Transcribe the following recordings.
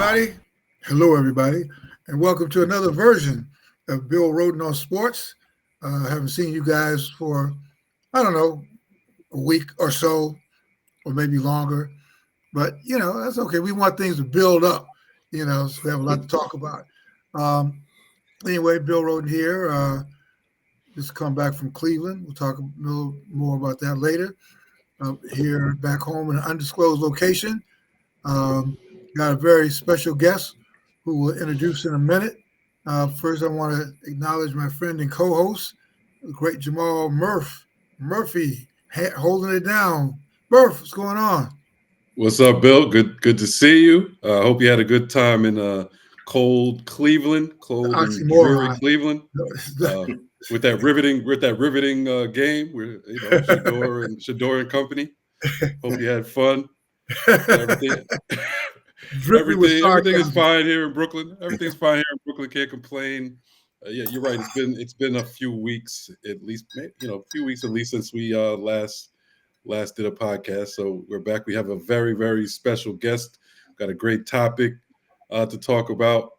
everybody. Hello, everybody, and welcome to another version of Bill Roden on Sports. I haven't seen you guys for, I don't know, a week or so, or maybe longer, but that's okay. We want things to build up, so we have a lot to talk about. Um, anyway, Bill Roden here. Just come back from Cleveland. We'll talk a little more about that later. Here back home in an undisclosed location. Um, got a very special guest who we'll introduce in a minute. First, I want to acknowledge my friend and co-host, the great Jamal Murphy, holding it down. Murph, what's going on? What's up, Bill? Good to see you. I hope you had a good time in cold Cleveland, The cold and dreary oxymoron. Cleveland, uh, with that riveting game with Shador and company. Hope you had fun. Everything Dripping with everything is sarcasm. fine here in Brooklyn. Everything's fine here in Brooklyn. Can't complain. Yeah, you're right. It's been a few weeks at least. A few weeks at least since we last did a podcast. So we're back. We have a very, very special guest. Got a great topic to talk about.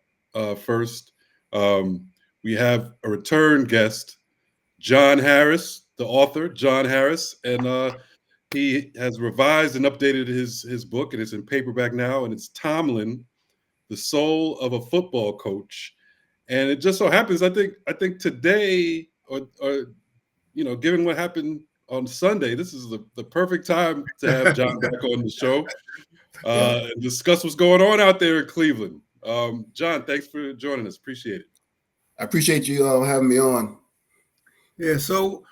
First, um, we have a return guest, John Harris, the author, John Harris, and he has revised and updated his book, and it's in paperback now, and it's Tomlin, the Soul of a Football Coach. And it just so happens, I think today, or given what happened on Sunday, this is the perfect time to have John back on the show Yeah, and discuss what's going on out there in Cleveland. John, thanks for joining us. Appreciate it. I appreciate you having me on. Yeah. So,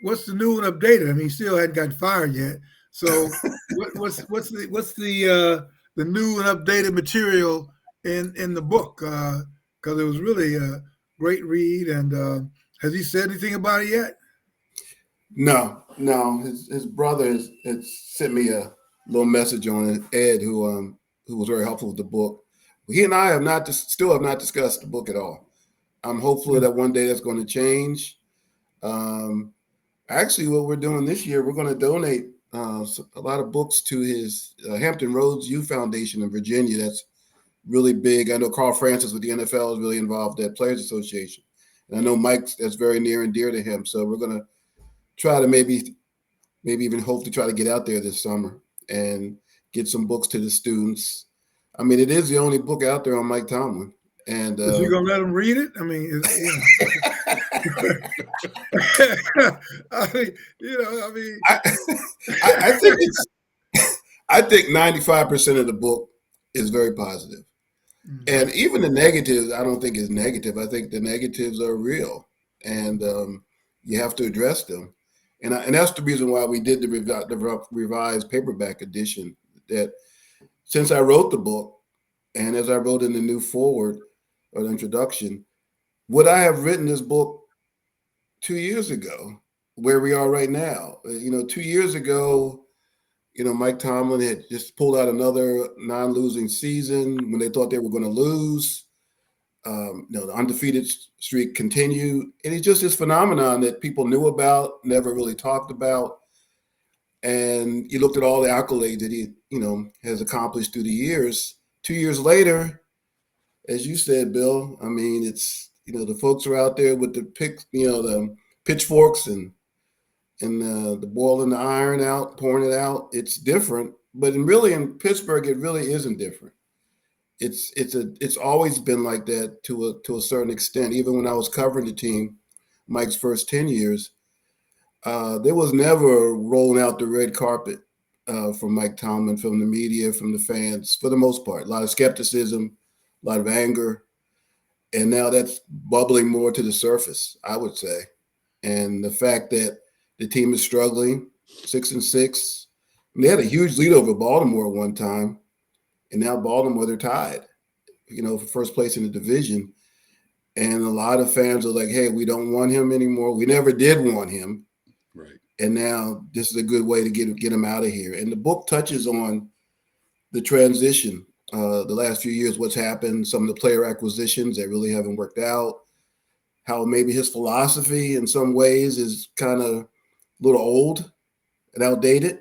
what's the new and updated? I mean, he still hadn't gotten fired yet. So, what's the new and updated material in the book? Because it was really a great read. And has he said anything about it yet? No. His brother has sent me a little message on it, Ed, who was very helpful with the book. He and I still have not discussed the book at all. I'm hopeful that one day that's going to change. Um, Actually, what we're doing this year, we're going to donate a lot of books to his Hampton Roads Youth Foundation in Virginia. That's really big. I know Carl Francis with the NFL is really involved at Players Association. And I know Mike's that's very near and dear to him. So we're going to try to maybe even hope to try to get out there this summer and get some books to the students. I mean, it is the only book out there on Mike Tomlin. And Is he gonna let him read it? I mean, I mean, I think it's I think 95% of the book is very positive. And even the negatives, I don't think is negative. I think the negatives are real, and you have to address them. And that's the reason why we did the revised paperback edition. That since I wrote the book, and as I wrote in the new forward or the introduction, would I have written this book 2 years ago, where we are right now? 2 years ago, Mike Tomlin had just pulled out another non-losing season when they thought they were going to lose. The undefeated streak continued, and it's just this phenomenon that people knew about, never really talked about. And you looked at all the accolades that he, has accomplished through the years. 2 years later, as you said, Bill, I mean, it's the folks are out there with the the pitchforks and the boiling the iron out, pouring it out. It's different, but really in Pittsburgh, it really isn't different. It's always been like that to a certain extent. Even when I was covering the team, Mike's first 10 years, there was never rolling out the red carpet from Mike Tomlin, from the media, from the fans, for the most part. A lot of skepticism, a lot of anger, and now that's bubbling more to the surface, I would say. And the fact that the team is struggling, 6-6. They had a huge lead over Baltimore at one time, and now Baltimore, they're tied, for first place in the division. And a lot of fans are like, hey, we don't want him anymore. We never did want him. Right. And now this is a good way to get him out of here. And the book touches on the transition, the last few years, what's happened, some of the player acquisitions that really haven't worked out, how maybe his philosophy in some ways is kind of a little old and outdated.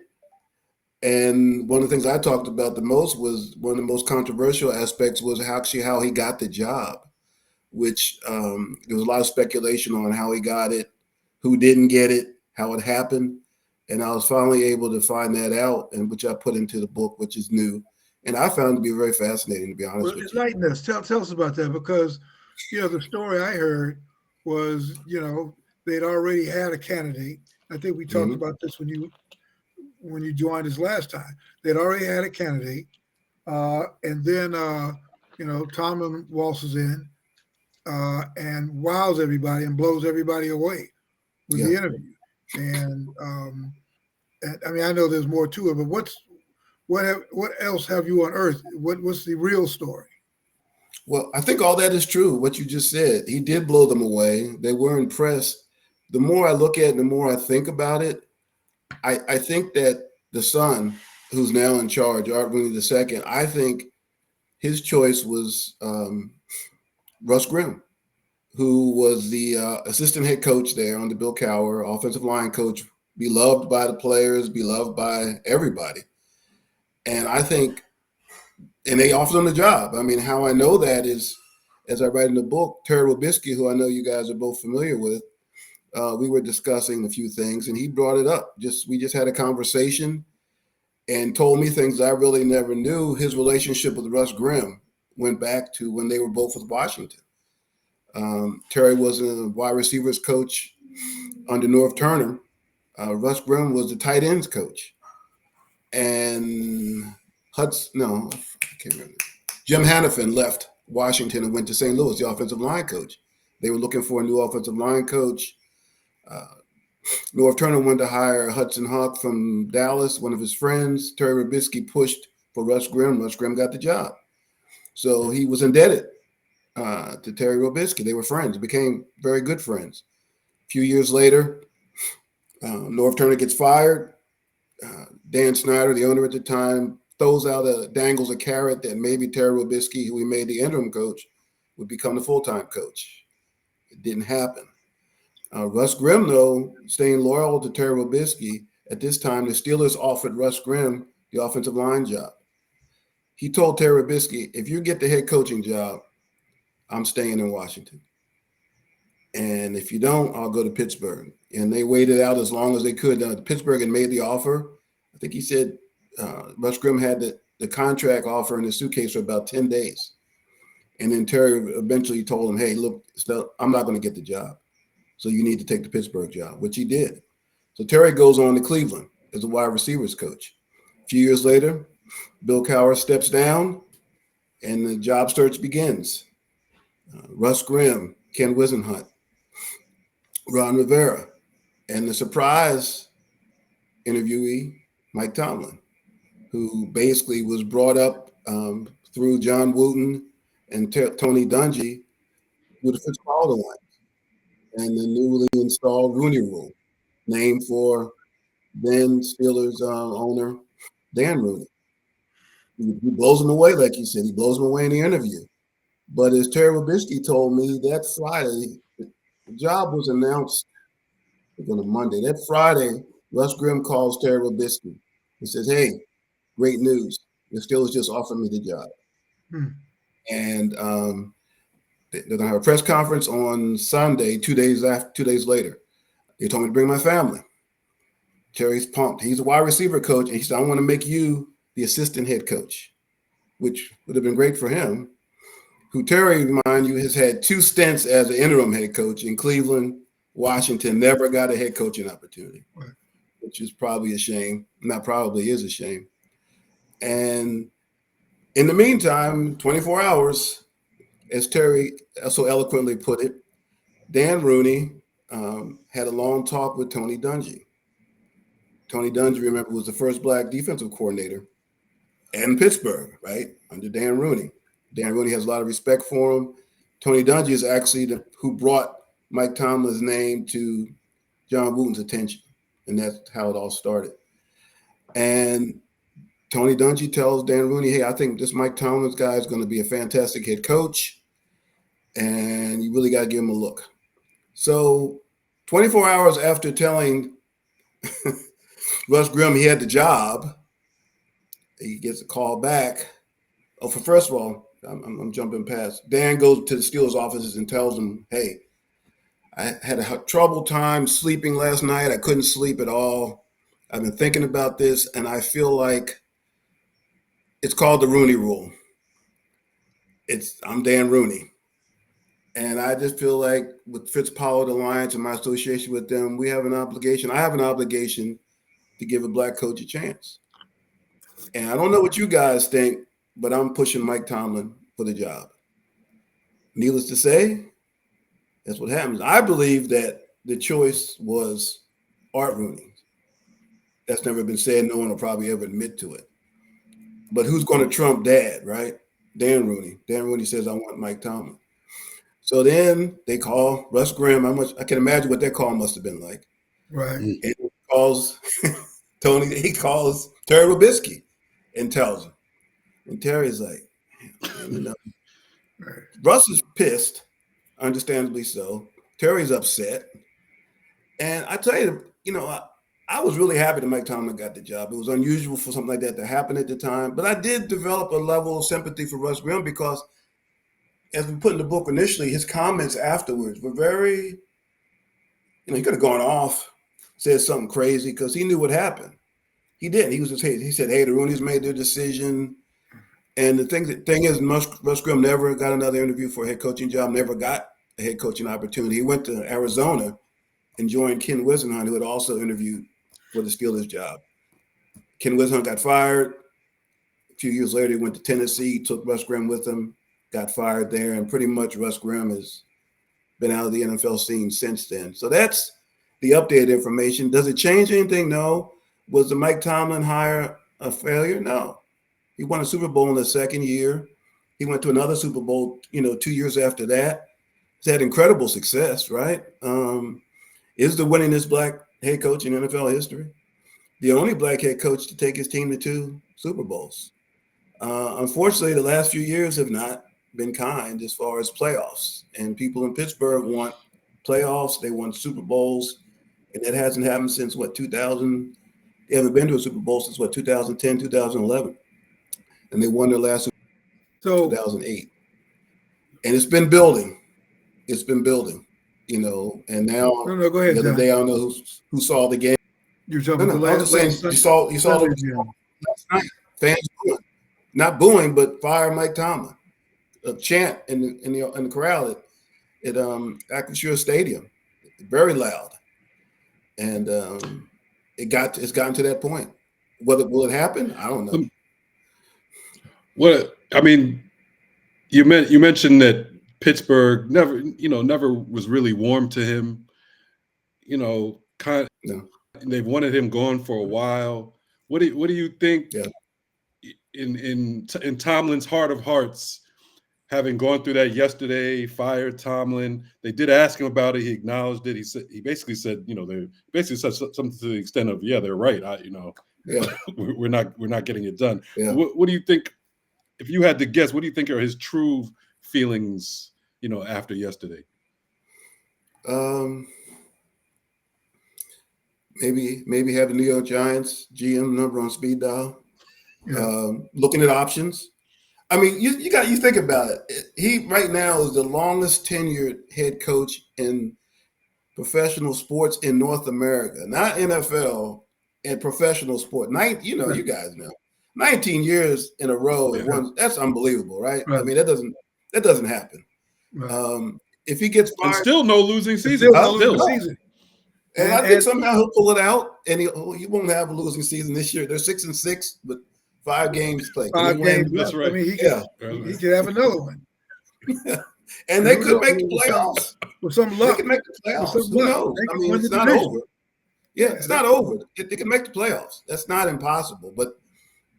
And one of the things I talked about the most was one of the most controversial aspects was actually how he got the job, which there was a lot of speculation on how he got it, who didn't get it, how it happened. And I was finally able to find that out, and which I put into the book, which is new. And I found it to be very fascinating, to be honest Well, with you. enlighten us. Tell us about that because, the story I heard was, they'd already had a candidate. I think we talked Mm-hmm. about this when you joined us last time. They'd already had a candidate, and then Tomlin waltzes in and wows everybody and blows everybody away with Yeah. the interview. And I mean, I know there's more to it, but what else have you unearthed? What's the real story? Well, I think all that is true. What you just said, he did blow them away. They were impressed. The more I look at it, the more I think about it, I think that the son, who's now in charge, Art Rooney II, I think his choice was Russ Grimm, who was the assistant head coach there under Bill Cowher, offensive line coach, beloved by the players, beloved by everybody. And I think, and they offered him the job. I mean, how I know that is, as I write in the book, Terry Robisky, who I know you guys are both familiar with, we were discussing a few things, and he brought it up. We just had a conversation and told me things I really never knew. His relationship with Russ Grimm went back to when they were both with Washington. Terry was a wide receivers coach under North Turner. Russ Grimm was the tight ends coach. And I can't remember. Jim Hannafin left Washington and went to St. Louis, the offensive line coach. They were looking for a new offensive line coach. North Turner wanted to hire Hudson Hawk from Dallas, one of his friends. Terry Robisky pushed for Russ Grimm. Russ Grimm got the job. So he was indebted to Terry Robisky. They were friends, became very good friends. A few years later, North Turner gets fired. Dan Snyder, the owner at the time, dangles a carrot that maybe Terry Robisky, who we made the interim coach, would become the full-time coach. It didn't happen. Russ Grimm, though, staying loyal to Terry Robisky, at this time, the Steelers offered Russ Grimm the offensive line job. He told Terry Robisky, if you get the head coaching job, I'm staying in Washington. And if you don't, I'll go to Pittsburgh. And they waited out as long as they could. Pittsburgh had made the offer. I think he said Russ Grimm had the contract offer in his suitcase for about 10 days. And then Terry eventually told him, hey, look, I'm not going to get the job. So you need to take the Pittsburgh job, which he did. So Terry goes on to Cleveland as a wide receivers coach. A few years later, Bill Cowher steps down and the job search begins. Russ Grimm, Ken Wisenhunt, Ron Rivera, and the surprise interviewee, Mike Tomlin, who basically was brought up through John Wooten and Tony Dungy with the Fitzcarraldo line and the newly installed Rooney Rule, named for then Steelers owner Dan Rooney. He blows him away, like you said. He blows him away in the interview. But as Terry Robisky told me, that Friday, the job was announced on a Monday. That Friday, Russ Grimm calls Terry Robisky. He says, hey, great news. The Steelers just offered me the job. And they're going to have a press conference on Sunday, 2 days later. They told me to bring my family. Terry's pumped. He's a wide receiver coach, and he said, I want to make you the assistant head coach, which would have been great for him, who Terry, mind you, has had 2 stints as an interim head coach in Cleveland, Washington, never got a head coaching opportunity, which is probably a shame. Not probably, is a shame. And in the meantime, 24 hours, as Terry so eloquently put it, Dan Rooney had a long talk with Tony Dungy. Tony Dungy, remember, was the first black defensive coordinator in Pittsburgh, right, under Dan Rooney. Dan Rooney has a lot of respect for him. Tony Dungy is actually who brought Mike Tomlin's name to John Wooten's attention, and that's how it all started. And Tony Dungy tells Dan Rooney, hey, I think this Mike Tomlin's guy is going to be a fantastic head coach, and you really got to give him a look. So 24 hours after telling Russ Grimm he had the job, He gets a call back. Oh, first of all, I'm jumping past. Dan goes to the Steelers offices and tells him, "Hey, I had a trouble time sleeping last night. I couldn't sleep at all. I've been thinking about this, and I feel like it's called the Rooney Rule. I'm Dan Rooney, and I just feel like with Fitzpatrick Alliance and my association with them, we have an obligation. I have an obligation to give a black coach a chance. And I don't know what you guys think, but I'm pushing Mike Tomlin for the job. Needless to say, that's what happens. I believe that the choice was Art Rooney. That's never been said. No one will probably ever admit to it. But who's going to trump Dad, right? Dan Rooney. Dan Rooney says, I want Mike Tomlin. So then they call Russ Grimm. I can imagine what that call must have been like. Right. And he calls Tony. He calls Terry Robisky and tells him. And Terry's like, man, right. Russ is pissed, understandably so. Terry's upset. And I tell you, I was really happy that Mike Tomlin got the job. It was unusual for something like that to happen at the time. But I did develop a level of sympathy for Russ Grimm because, as we put in the book initially, his comments afterwards were very, he could have gone off, said something crazy because he knew what happened. He didn't. He said, hey, the Rooney's made their decision. And the thing is, Russ Grimm never got another interview for a head coaching job, never got a head coaching opportunity. He went to Arizona and joined Ken Wisenhunt, who had also interviewed for the Steelers job. Ken Wisenhunt got fired. A few years later, he went to Tennessee, took Russ Grimm with him, got fired there, and pretty much Russ Grimm has been out of the NFL scene since then. So that's the updated information. Does it change anything? No. Was the Mike Tomlin hire a failure? No. He won a Super Bowl in the second year. He went to another Super Bowl, 2 years after that. He's had incredible success, right? Is the winningest black head coach in NFL history. The only black head coach to take his team to 2 Super Bowls. Unfortunately, the last few years have not been kind as far as playoffs. And people in Pittsburgh want playoffs. They want Super Bowls. And that hasn't happened since, 2000? They haven't been to a Super Bowl since, 2010, 2011. And they won their last Super Bowl in 2008. And it's been building. It's been building, and now go ahead, the other John. day, I don't know who saw the game. You're talking about I was just saying, you saw the game last night. Fans booing. Not booing, but fire Mike Tomlin. A chant in the crowd at Acrisure Stadium. Very loud. And it's gotten to that point. Will it happen? I don't know. You mentioned that Pittsburgh never was really warm to him. They've wanted him gone for a while. What do you think? Yeah. In Tomlin's heart of hearts, having gone through that yesterday, fired Tomlin. They did ask him about it. He acknowledged it. He basically said, they basically said something to the extent of, yeah, they're right. We're not getting it done. Yeah. What do you think? If you had to guess, what do you think are his true feelings, after yesterday? Maybe have the New York Giants GM number on speed dial. Yeah. Looking at options. I mean, you think about it. He right now is the longest tenured head coach in professional sports in North America, not NFL, and professional sport. You guys know, 19 years in a row. Yeah. That's unbelievable, right? Right. I mean, that doesn't happen. Right. If he gets fired, and still no losing season. Season. And I think somehow he'll pull it out, and he won't have a losing season this year. They're 6-6, but 5 games played. 5 games. That's right. I mean, he could have another one. And they could make the playoffs. With some luck. They could make the playoffs. Who knows? I mean, it's not over. Yeah, it's not over. They can make the playoffs. That's not impossible, but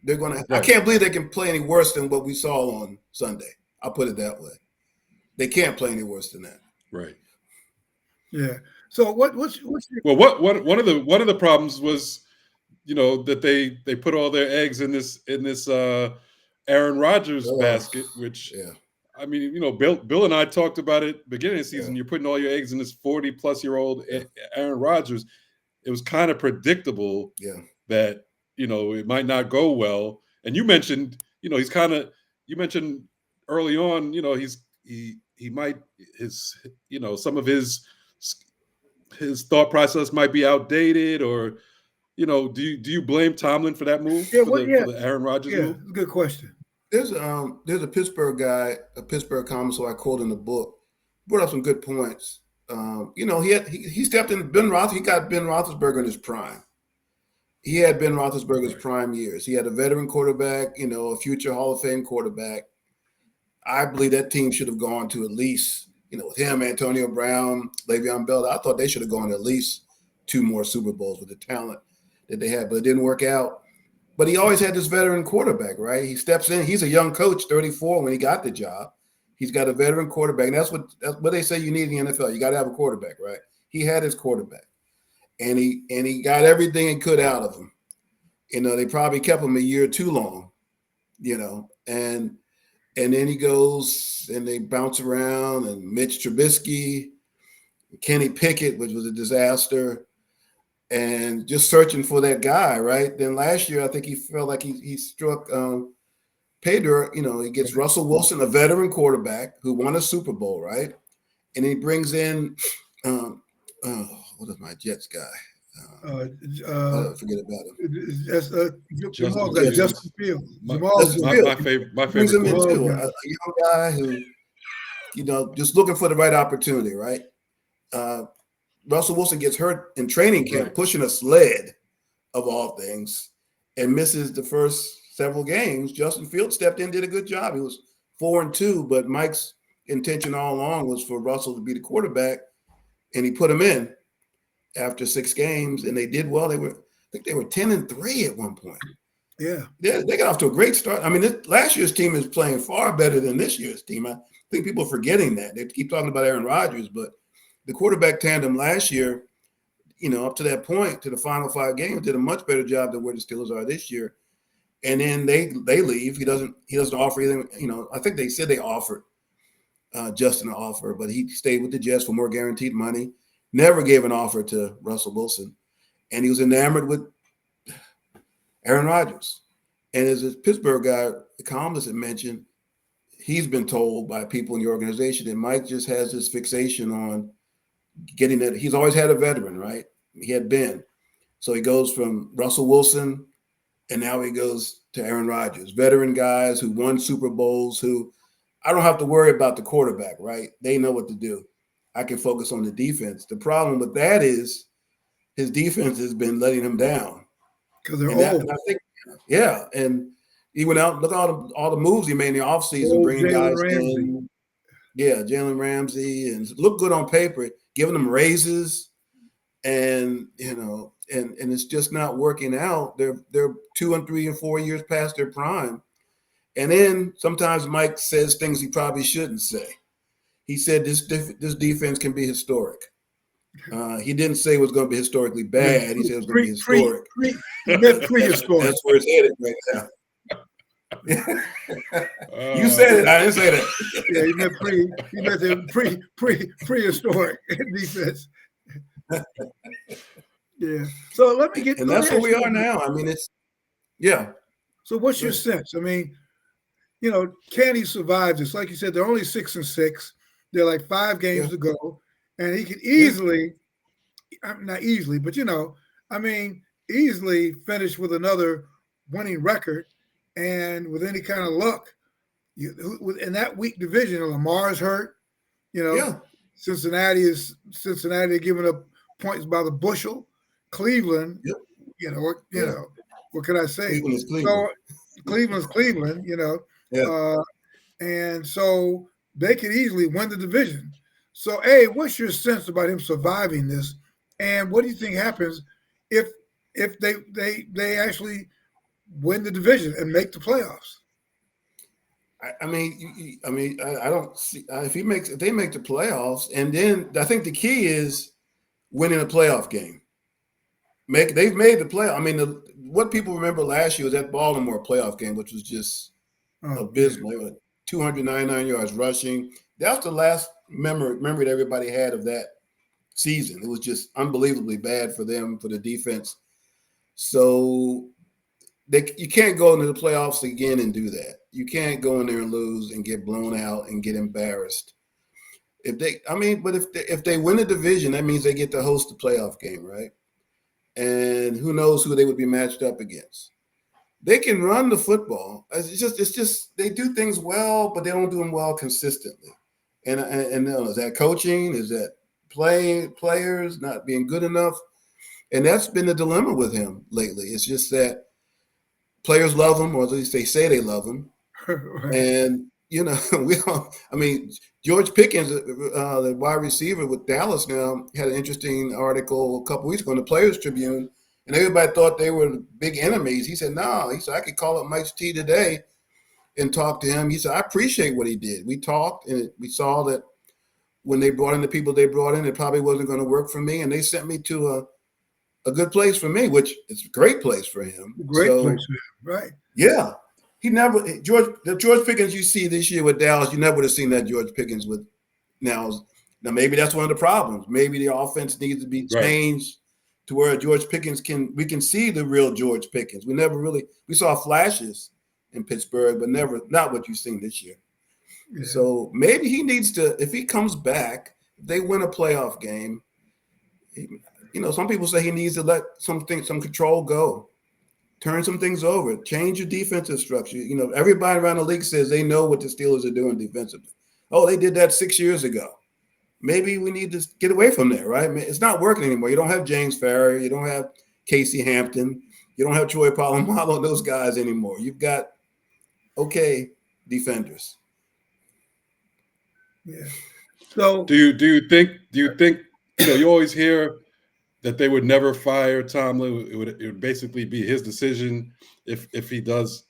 they're going to. Right. I can't believe they can play any worse than what we saw on Sunday. I'll put it that way. They can't play any worse than that. Right. Yeah. So what's your... Well, one of the problems was, that they put all their eggs in this Aaron Rodgers basket, which I mean, Bill and I talked about it beginning of the season. You're putting all your eggs in this 40-plus-year-old Aaron Rodgers. It was kind of predictable that it might not go well. And you mentioned, he's kind of. You mentioned early on, he might some of his thought process might be outdated, or do you blame Tomlin for that move, Yeah, for the Aaron Rodgers move? It's a good question. There's a Pittsburgh guy, a Pittsburgh comic, so I quote in the book, brought up some good points. He stepped in he got Ben Roethlisberger in his prime. He had Ben Roethlisberger's prime years. He had a veteran quarterback, a future Hall of Fame quarterback. I believe that team should have gone to at least, with him, Antonio Brown, Le'Veon Bell. I thought they should have gone to at least 2 more Super Bowls with the talent that they had, but it didn't work out. But he always had this veteran quarterback, right? He steps in. He's a young coach, 34 when he got the job. He's got a veteran quarterback. And that's what they say you need in the NFL. You got to have a quarterback, right? He had his quarterback. And he got everything he could out of him. They probably kept him a year too long, and then he goes and they bounce around, and Mitch Trubisky, Kenny Pickett, which was a disaster, and just searching for that guy, right? Then last year, I think he felt like he struck pay dirt. He gets Russell Wilson, a veteran quarterback who won a Super Bowl, right? And he brings in what is my Jets guy? Forget about him. Justin Fields. My favorite. Brings him in too, a young guy who, just looking for the right opportunity, right? Russell Wilson gets hurt in training camp, pushing a sled, of all things, and misses the first several games. Justin Fields stepped in, did a good job. He was 4-2, but Mike's intention all along was for Russell to be the quarterback, and he put him in after 6 games, and they did well. I think they were 10-3 at one point. Yeah, they got off to a great start. I mean, last year's team is playing far better than this year's team. I think people are forgetting that. They keep talking about Aaron Rodgers, but the quarterback tandem last year, up to that point, to the final 5 games, did a much better job than where the Steelers are this year. And then they leave. He doesn't offer anything. I think they said they offered Justin an offer, but he stayed with the Jets for more guaranteed money. Never gave an offer to Russell Wilson, and he was enamored with Aaron Rodgers. And as a Pittsburgh guy, the columnist had mentioned, he's been told by people in the organization that Mike just has this fixation on getting that. He's always had a veteran, right? He had Ben. So he goes from Russell Wilson, and now he goes to Aaron Rodgers. Veteran guys who won Super Bowls, who I don't have to worry about the quarterback, right? They know what to do. I can focus on the defense. The problem with that is his defense has been letting him down. Because they're old. And I think, and he went out, look at all the moves he made in the offseason, bringing guys in. Yeah, Jalen Ramsey, and look good on paper, giving them raises, and and it's just not working out. They're 2 and 3 and 4 years past their prime. And then sometimes Mike says things he probably shouldn't say. He said this defense can be historic. He didn't say it was going to be historically bad. He said it was going to be historic. Prehistoric. That's where it's headed right now. You said it. I didn't say that. Yeah, he meant the prehistoric defense. Yeah. So let me get. And that's where we are now. I mean, So what's your sense? I mean, can he survive this? Like you said, they're only 6-6. They're like 5 games to go, and he could easily, not easily, but easily finish with another winning record, and with any kind of luck, in that weak division, Lamar's hurt. Cincinnati giving up points by the bushel. Cleveland, what can I say? Cleveland is Cleveland. So Cleveland's Cleveland, and so they could easily win the division. So, what's your sense about him surviving this? And what do you think happens if they actually win the division and make the playoffs? I don't see if they make the playoffs, and then I think the key is winning a playoff game. They've made the playoff. I mean, what people remember last year was that Baltimore playoff game, which was just abysmal. 299 yards rushing. That was the last memory that everybody had of that season. It was just unbelievably bad for them, for the defense. So you can't go into the playoffs again and do that. You can't go in there and lose and get blown out and get embarrassed. But if they win the division, that means they get to host the playoff game, right? And who knows who they would be matched up against. They can run the football. It's just they do things well, but they don't do them well consistently. And is that coaching? Is that players not being good enough? And that's been the dilemma with him lately. It's just that players love him, or at least they say they love him. Right. And George Pickens, the wide receiver with Dallas now, had an interesting article a couple weeks ago in the Players Tribune, and everybody thought they were big enemies. He said, no. He said, I could call up Mike T today and talk to him. He said, I appreciate what he did. We talked, and we saw that when they brought in the people they brought in, it probably wasn't going to work for me, and they sent me to a good place for me, which is a great place for him. Place for him, right? Yeah. The George Pickens you see this year with Dallas, you never would have seen that George Pickens with now. Now maybe that's one of the problems. Maybe the offense needs to be changed to where George Pickens we can see the real George Pickens. We saw flashes in Pittsburgh, but not what you've seen this year. Yeah. So maybe he needs to, if he comes back, they win a playoff game. Some people say he needs to let some control go. Turn some things over. Change your defensive structure. Everybody around the league says they know what the Steelers are doing defensively. Oh, they did that 6 years ago. Maybe we need to get away from there, right? It's not working anymore. You don't have James Farrior. You don't have Casey Hampton. You don't have Troy Polamalu and those guys anymore. You've got okay defenders. Yeah. So do you think you always hear that they would never fire Tomlin? It would basically be his decision if he does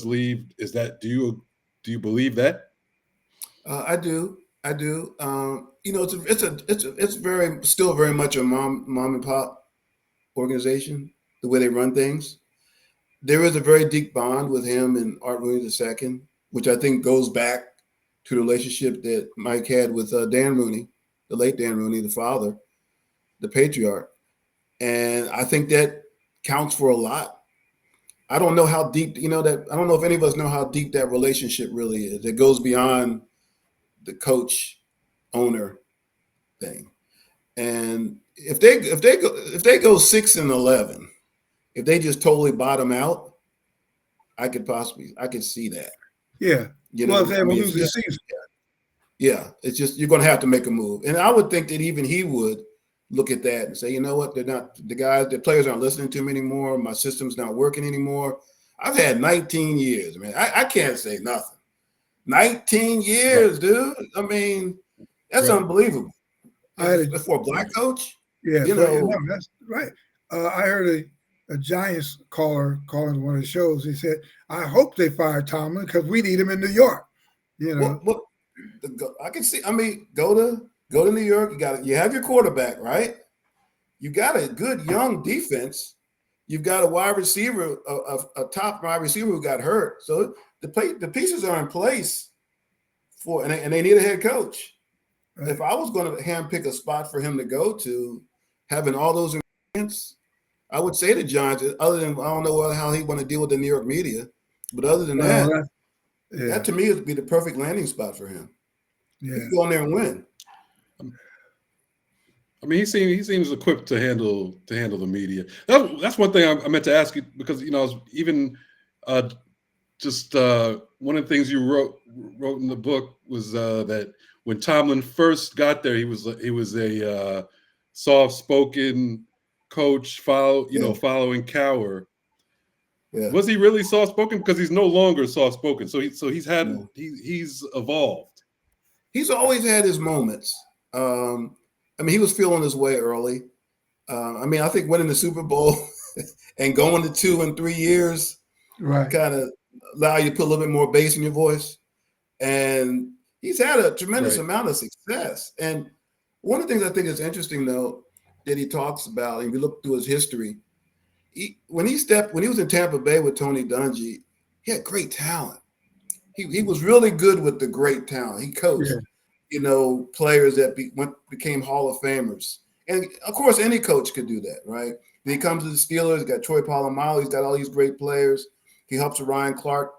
leave. Is that do you believe that? I do. It's still very much a mom and pop organization. The way they run things, there is a very deep bond with him and Art Rooney II, which I think goes back to the relationship that Mike had with Dan Rooney, the late Dan Rooney, the father, the patriarch. And I think that counts for a lot. I don't know how deep, I don't know if any of us know how deep that relationship really is. It goes beyond the coach owner thing. And if they go 6-11, if they just totally bottom out, I could see that. Yeah. They will lose the season. Yeah. It's just, you're going to have to make a move. And I would think that even he would look at that and say, you know what, the players aren't listening to me anymore. My system's not working anymore. I've had 19 years, man. I can't say nothing. 19 years, dude. I mean, that's unbelievable. For a black coach? Yeah, that's right. I heard a Giants caller calling one of the shows. He said, I hope they fire Tomlin because we need him in New York. I can see, go to New York. You have your quarterback, right? You got a good young defense. You've got a wide receiver, a top wide receiver who got hurt. So the pieces are in place and they need a head coach. Right. If I was going to handpick a spot for him to go to, having all those ingredients, I would say to Giants, other than I don't know how he want to deal with the New York media, but other than that to me would be the perfect landing spot for him. Yeah. He can go in there and win. He seems equipped to handle the media. That's one thing I meant to ask you, because even just one of the things you wrote in the book was that when Tomlin first got there, he was a soft-spoken coach, following Cowher. Yeah. Was he really soft-spoken? Because he's no longer soft-spoken. So he's evolved. He's always had his moments. He was feeling his way early. I think winning the Super Bowl and going to 2 and 3 years kind of allow you to put a little bit more bass in your voice. And he's had a tremendous amount of success. And one of the things I think is interesting, though, that he talks about, and we look through his history, when he was in Tampa Bay with Tony Dungy, he had great talent. He was really good with the great talent. He coached. Yeah. Players that became Hall of Famers. And, of course, any coach could do that, right? Then he comes to the Steelers, got Troy Polamalu, he's got all these great players. He helps Ryan Clark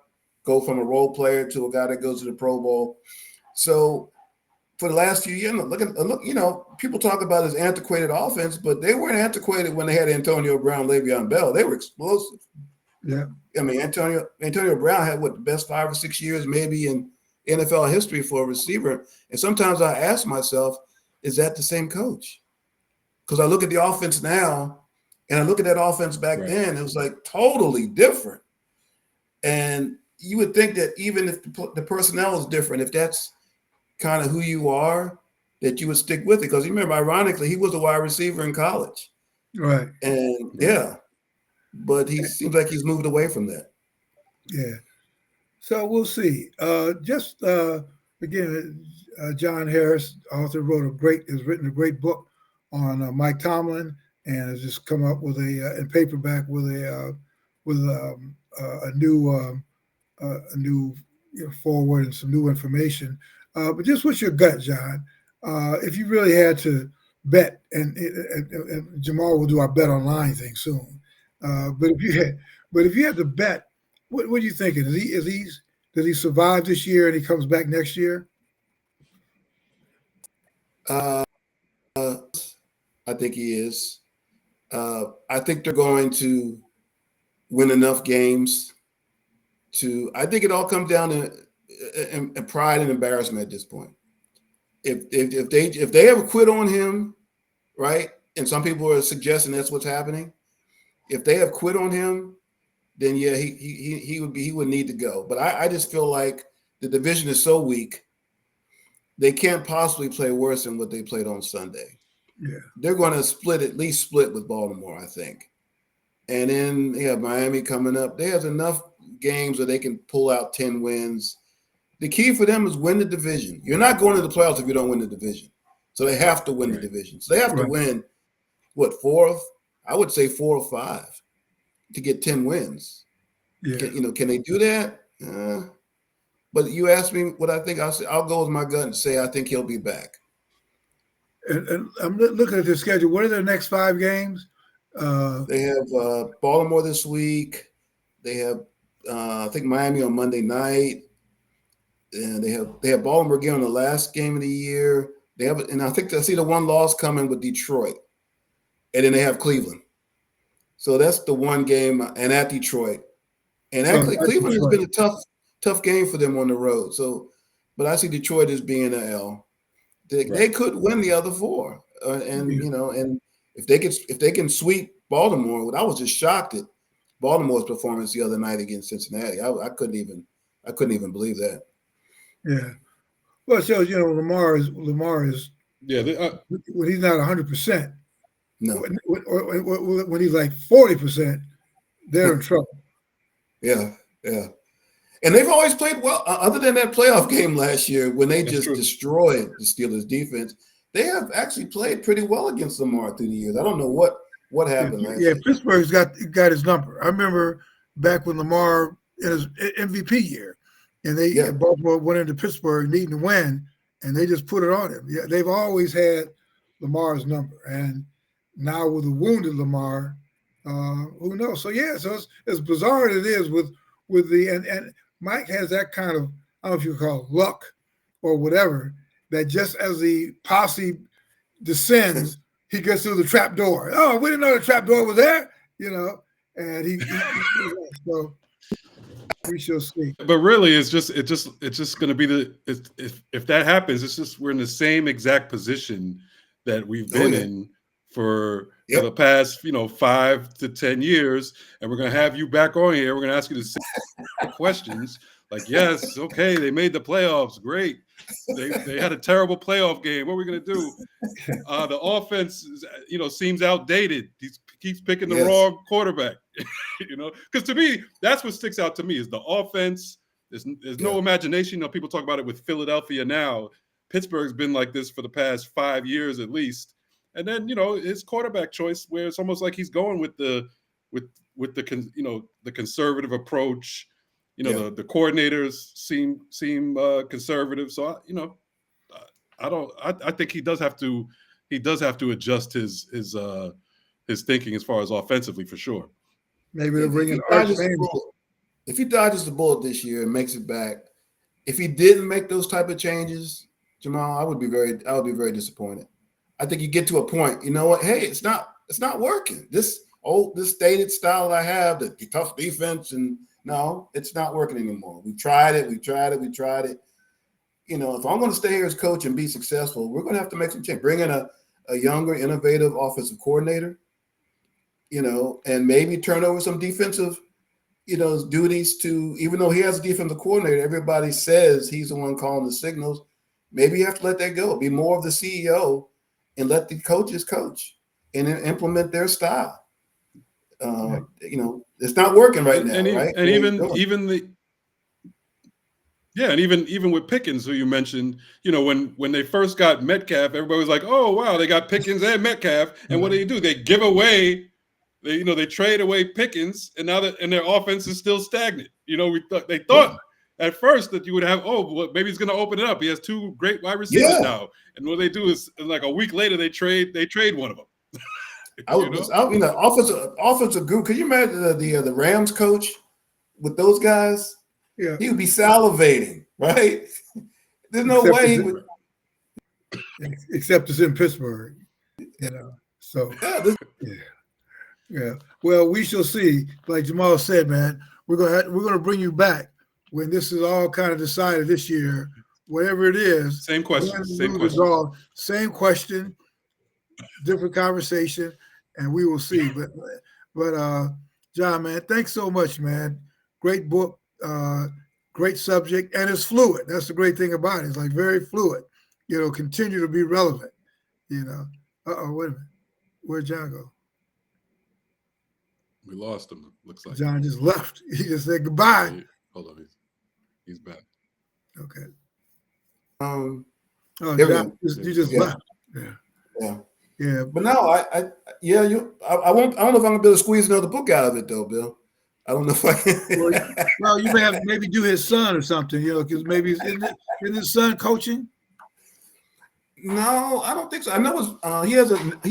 go from a role player to a guy that goes to the Pro Bowl. So for the last few years, look, people talk about his antiquated offense, but they weren't antiquated when they had Antonio Brown, Le'Veon Bell. They were explosive. Yeah. I mean, Antonio Brown had the best 5 or 6 years maybe in NFL history for a receiver. And sometimes I ask myself, is that the same coach? Because I look at the offense now and I look at that offense back then, it was like totally different. And you would think that even if the personnel is different, if that's kind of who you are, that you would stick with it. Because you remember, ironically, he was a wide receiver in college. Right. And but he seems like he's moved away from that. Yeah. So we'll see. Again, John Harris, author, has written a great book on Mike Tomlin, and has just come up with in paperback with a new forward and some new information. But just what's your gut, John? If you really had to bet, and Jamal will do our bet online thing soon. But if you had to bet, what are you thinking? Does he survive this year and he comes back next year? I think he is. I think they're going to win enough games I think it all comes down to pride and embarrassment at this point. If they ever quit on him, right? And some people are suggesting that's what's happening. If they have quit on him, then yeah, he would need to go. But I just feel like the division is so weak, they can't possibly play worse than what they played on Sunday. Yeah, they're going to at least split with Baltimore, I think. And then they have Miami coming up. They have enough games where they can pull out 10 wins. The key for them is win the division. You're not going to the playoffs if you don't win the division. So they have to win the division. So they have to win, fourth? I would say 4 or 5 to get 10 wins. Yeah. Can they do that? But you asked me what I think. I'll go with my gut and say I think he'll be back. And I'm looking at their schedule. What are their next 5 games? They have Baltimore this week. They have I think Miami on Monday night. And they have Baltimore again on the last game of the year. And I think I see the one loss coming with Detroit. And then they have Cleveland. So that's the one game, and at Detroit. And actually, Cleveland has been a tough game for them on the road. So, but I see Detroit as being an L. They could win the other 4, and if they can sweep Baltimore, I was just shocked at Baltimore's performance the other night against Cincinnati. I couldn't even believe that. Yeah, well, it shows Lamar is when he's not 100%. No, when he's like 40%, they're in trouble. Yeah. And they've always played well, other than that playoff game last year when they destroyed the Steelers defense. They have actually played pretty well against Lamar through the years. I don't know what happened last year. Pittsburgh's got his number. I remember back when Lamar in his MVP year, and Baltimore went into Pittsburgh needing to win, and they just put it on him. Yeah, they've always had Lamar's number, and now with a wounded Lamar, who knows? So so it's as bizarre as it is with and Mike has that kind of, I don't know if you call it luck or whatever, that just as the posse descends, he gets through the trap door. Oh, we didn't know the trap door was there, and he so we shall see. But really, it's just going to be if that happens, it's just we're in the same exact position that we've been in for the past 5 to 10 years, and we're going to have you back on here. We're going to ask you the same questions. Like, yes, okay, they made the playoffs, great. They had a terrible playoff game. What are we going to do? The offense, seems outdated. He keeps picking the wrong quarterback. Because to me, that's what sticks out to me is the offense. There's no imagination. People talk about it with Philadelphia now. Pittsburgh's been like this for the past 5 years at least. And then his quarterback choice, where it's almost like he's going with the conservative approach. The coordinators seem conservative. So I think he does have to adjust his his thinking as far as offensively for sure. Maybe they'll bring in if he dodges the bullet this year and makes it back, if he didn't make those type of changes, Jamal, I would be very disappointed. I think you get to a point, you know what? Hey, it's not working. This stated style I have, the tough defense, and no, it's not working anymore. We tried it. You know, if I'm going to stay here as coach and be successful, we're going to have to make some change. Bring in a younger, innovative offensive coordinator, you know, and maybe turn over some defensive, you know, duties to, even though he has a defensive coordinator, everybody says he's the one calling the signals. Maybe you have to let that go. Be more of the CEO and let the coaches coach and implement their style. You know, it's not working right now, right? And even with Pickens, who you mentioned, you know, when they first got Metcalf, everybody was like, "Oh wow, they got Pickens and Metcalf." And what do? They give away, they trade away Pickens, and now and their offense is still stagnant. You know, they thought at first that you would have, maybe he's going to open it up. He has two great wide receivers now, and what they do is like a week later they trade one of them. Offensive group. Could you imagine the Rams coach with those guys? Yeah, he would be salivating, right? There's no way he would. Except it's in Pittsburgh, you know. So yeah. Well, we shall see. Like Jamal said, man, we're gonna bring you back when this is all kind of decided this year. Whatever it is, same question, different conversation, and we will see. But John, man, thanks so much, man. Great book, great subject, and it's fluid. That's the great thing about it. It's like very fluid. You know, continue to be relevant. You know. Wait a minute. Where'd John go? We lost him. Looks like John just left. He just said goodbye. Hold on, he's back. Okay. John, you just left. Yeah. But no, I won't. I don't know if I'm gonna be able to squeeze another book out of it though, Bill. I don't know if I can. Well, you may have to maybe do his son or something, you know, because maybe isn't his son coaching? No, I don't think so. I know he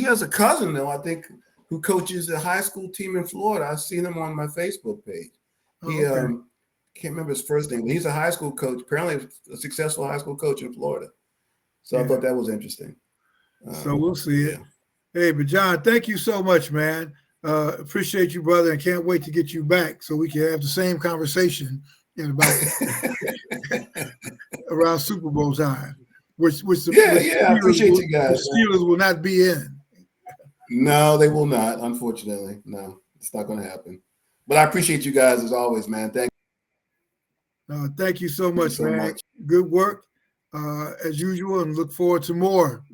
has a cousin though, I think, who coaches a high school team in Florida. I've seen him on my Facebook page. He can't remember his first name, but he's a high school coach, apparently a successful high school coach in Florida. So I thought that was interesting. So we'll see it. Hey, but John, thank you so much, man. Appreciate you, brother, and can't wait to get you back so we can have the same conversation in about around Super Bowl time. Which I appreciate you guys. The Steelers will not be in. No, they will not. Unfortunately, no, it's not going to happen. But I appreciate you guys as always, man. Thank you so much, man. Good work as usual, and look forward to more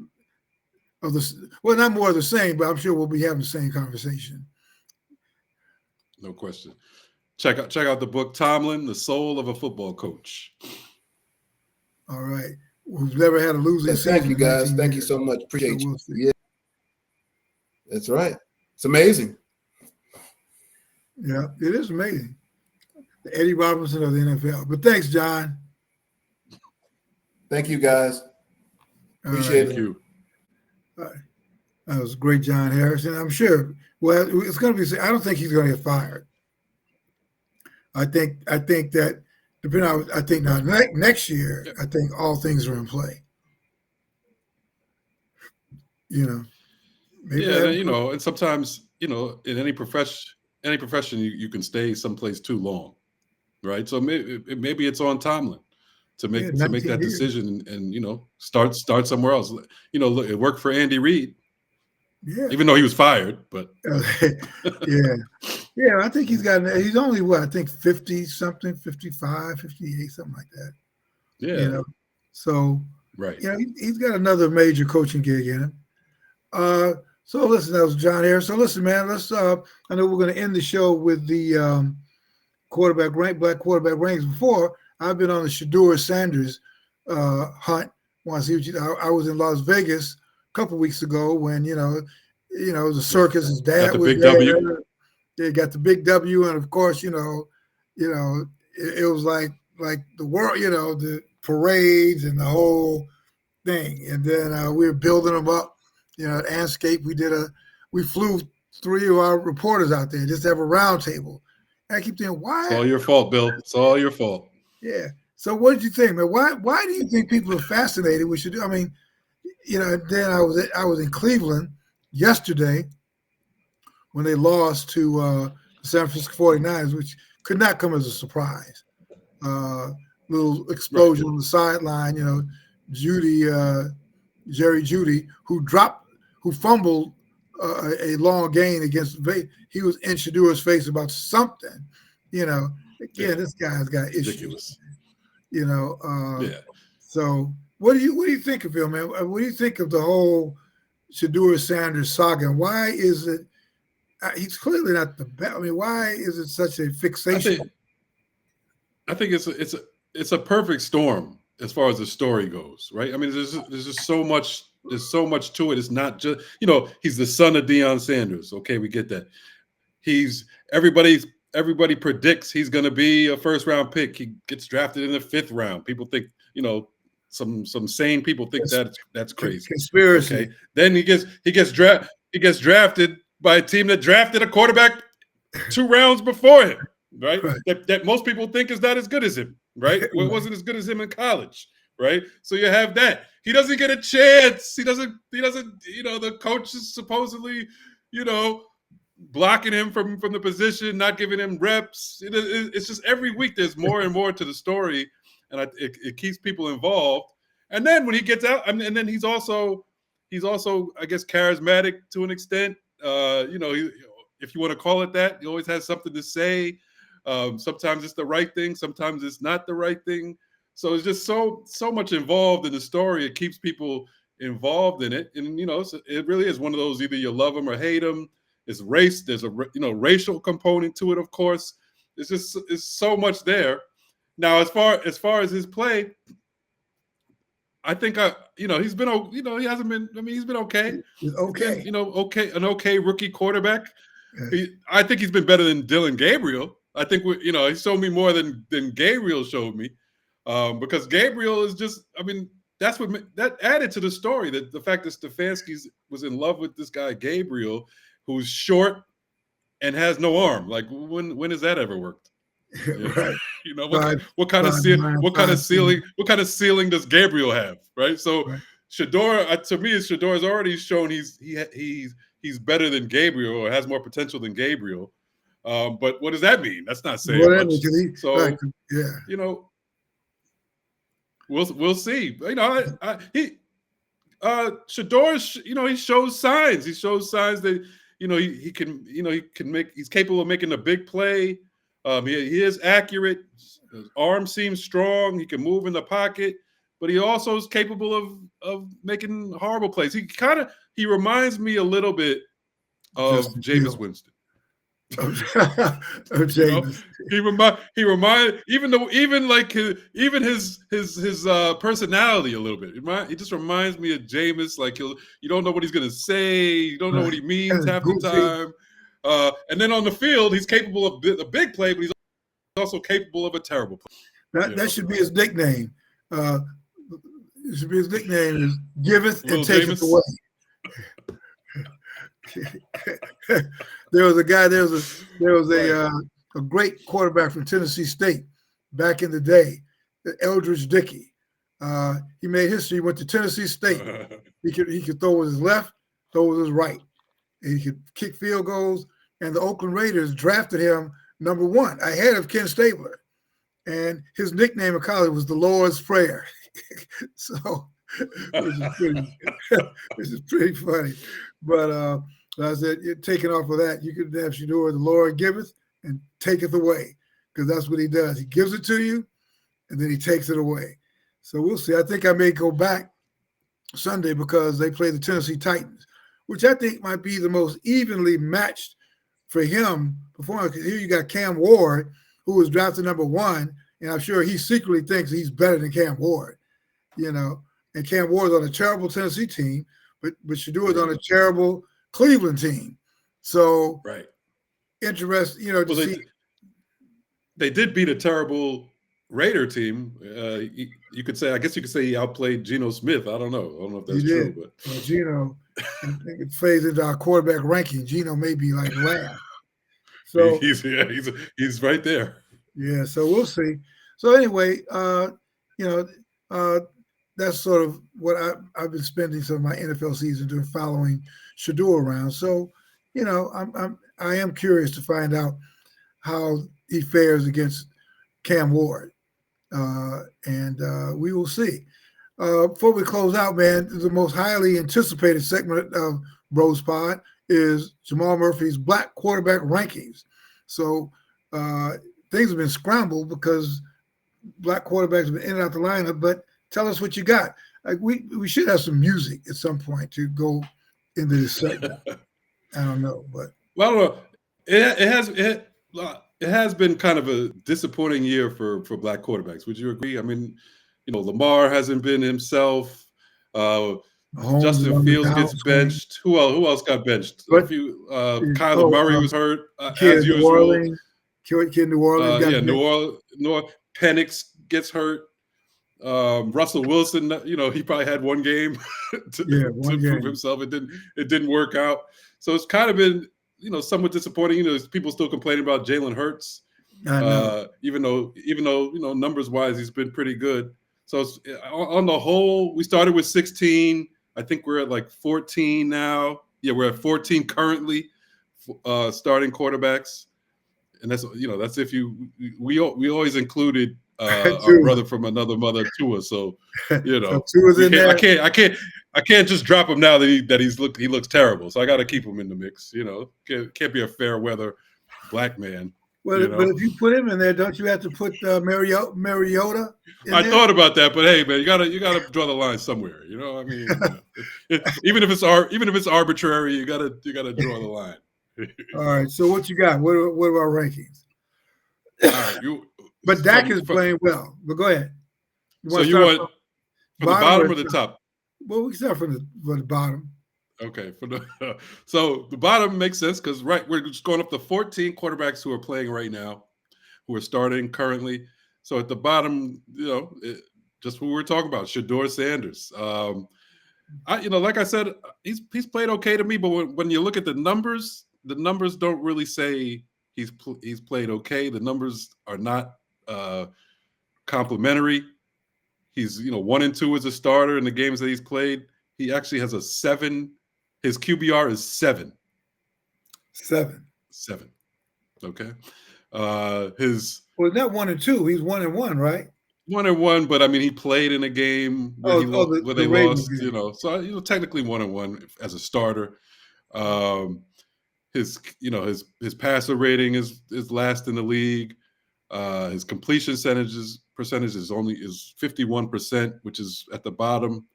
of this. Well, not more of the same, but I'm sure we'll be having the same conversation. No question. Check out the book Tomlin, The Soul of a Football Coach. All right. We've never had a losing season. Thank you, guys. Thank you so much. Appreciate you. Yeah, that's right. It's amazing. Yeah, it is amazing. The Eddie Robinson of the NFL. But thanks, John. Thank you, guys. Appreciate it. Thank you. All right. That was great, John Harrison. I'm sure. Well, it's going to be. I don't think he's going to get fired. I think that depending on. I think now next year. I think all things are in play. You know. And sometimes in any profession, you can stay someplace too long, right? So maybe it's on Tomlin to make that decision and start somewhere else. Look, it worked for Andy Reid. Yeah. Even though he was fired, but yeah. I think he's only 50 something, 55, 58, something like that. Yeah. So right. He's got another major coaching gig in him. So listen, that was John Harris. So listen, man, let's. I know we're going to end the show with the black quarterback rankings. Before I've been on the Shedeur Sanders hunt. Want to see what I was in Las Vegas a couple weeks ago when it was a circus. His dad was there. They got the big W, and of course, it was like the world, the parades and the whole thing. And then we were building them up. At Anscape, we flew three of our reporters out there, just have a round table. And I keep thinking, why? It's all your fault, Bill. It's all your fault. Yeah. So what did you think, man? Why do you think people are fascinated with Shedeur? I mean, then I was in Cleveland yesterday when they lost to the San Francisco 49ers, which could not come as a surprise. Little explosion on the sideline, Jerry Jeudy, who fumbled a long gain against Vegas. He was in Shadeur's face about something, Again, this guy's got issues. Ridiculous. Yeah. So what do you think of him, man? What do you think of the whole Shedeur Sanders saga? Why is it? He's clearly not the best. I mean, why is it such a fixation? I think it's a perfect storm as far as the story goes, right? I mean, there's just so much. There's so much to it. It's not just he's the son of Deion Sanders. Okay, we get that. Everybody predicts he's going to be a first round pick. He gets drafted in the 5th round. People think some sane people think that's crazy. Conspiracy. Okay, then he gets drafted by a team that drafted a quarterback 2 rounds before him. Right? That most people think is not as good as him, right? Well, it wasn't as good as him in college, right? So you have that. He doesn't get a chance. He doesn't, the coach is supposedly, blocking him from the position, not giving him reps. It's just every week there's more and more to the story, and it keeps people involved. And then when he gets out, and then he's also, I guess, charismatic to an extent. If you want to call it that, he always has something to say. Sometimes it's the right thing, sometimes it's not the right thing. So it's just so much involved in the story. It keeps people involved in it, and it really is one of those, either you love them or hate them. It's race. There's a racial component to it, of course. It's so much there. Now, as far as his play, I think he's been he hasn't been. I mean, he's been okay. He's okay. An okay rookie quarterback. I think he's been better than Dylan Gabriel. I think he showed me more than Gabriel showed me, because Gabriel is just. I mean, that's that added to the story, that the fact that Stefanski was in love with this guy Gabriel, who's short and has no arm. Like, when has that ever worked? Right. What kind of ceiling does Gabriel have? Right. So right. Shedeur, to me, Shedeur has already shown he's better than Gabriel, or has more potential than Gabriel. But what does that mean? That's not saying much. We'll see. Shedeur, he shows signs. He shows signs that he's capable of making a big play. He is accurate. His arm seems strong. He can move in the pocket, but he also is capable of making horrible plays. He reminds me a little bit of Jameis Winston. He remind even his personality a little bit. He just reminds me of Jameis. Like, you don't know what he's gonna say. You don't know what he means half the time. And then on the field, he's capable of a big play, but he's also capable of a terrible play. That should be his nickname. It should be his nickname is "Giveth and Taketh Away." There was a great quarterback from Tennessee State back in the day, Eldridge Dickey. He made history. He went to Tennessee State. He could throw with his left, throw with his right. And he could kick field goals. And the Oakland Raiders drafted him number 1 ahead of Ken Stabler. And his nickname in college was the Lord's Prayer. So this is pretty funny. But I said, you're taking off of that. You could have Shedeur, the Lord giveth and taketh away, because that's what he does. He gives it to you, and then he takes it away. So we'll see. I think I may go back Sunday because they play the Tennessee Titans, which I think might be the most evenly matched for him performance. Because here you got Cam Ward, who was drafted number 1, and I'm sure he secretly thinks he's better than Cam Ward, And Cam Ward's on a terrible Tennessee team, but Shedeur is on a terrible Cleveland team. So right, interesting, they did beat a terrible Raider team. I guess you could say he outplayed Geno Smith. I don't know if that's true, but and it fades into our quarterback ranking. Geno may be like last. So he's right there. yeah, so we'll see. So anyway, you know, that's sort of what I've been spending some of my NFL season doing, following Shador around. So, I am curious to find out how he fares against Cam Ward, and we will see. Before we close out, man, the most highly anticipated segment of Bros Pod is Jamal Murphy's Black Quarterback Rankings. So things have been scrambled because black quarterbacks have been in and out the lineup. But tell us what you got. Like we should have some music at some point to go into this segment. I don't know, but well, I don't know. It has been kind of a disappointing year for black quarterbacks. Would you agree? I mean, Lamar hasn't been himself. Mahomes is Justin on the Fields gets downswing. benched. Who else got benched? But Kyler Murray was hurt kid as in New usual. Orleans, kid in New Orleans got New Orleans. Penix gets hurt. Russell Wilson, he probably had one game to prove himself. It didn't work out. So it's kind of been, somewhat disappointing. People still complaining about Jalen Hurts. I know. Even though numbers wise he's been pretty good. So it's, on the whole, we started with 16. I think we're at like 14 now. Yeah, we're at 14 currently, starting quarterbacks, and that's if we always included our brother from another mother, Tua. So so Tua's in there. I can't just drop him now that he looks terrible. So I got to keep him in the mix. Can't be a fair weather black man. Well, but if you put him in there, don't you have to put Mariota? I thought about that, but hey, man, you gotta draw the line somewhere. I mean, even if it's arbitrary, you gotta draw the line. All right. So what you got? What are our rankings? All right, but Dak is playing well. But go ahead. You want from the bottom or the top? Well, we start from the bottom. Okay, so the bottom makes sense because we're just going up to 14 quarterbacks who are playing right now, who are starting currently. So at the bottom, just what we were talking about, Shador Sanders. Like I said, he's played okay to me, but when you look at the numbers don't really say he's played okay. The numbers are not complimentary. He's 1-2 as a starter in the games that he's played. He actually has a 7. His QBR is 7. 7. Okay. Well, not 1-2. He's 1-1, right? 1-1, but I mean, he played in a game where they lost. Game. So technically 1-1 as a starter. His passer rating is last in the league. His completion percentage is 51%, which is at the bottom.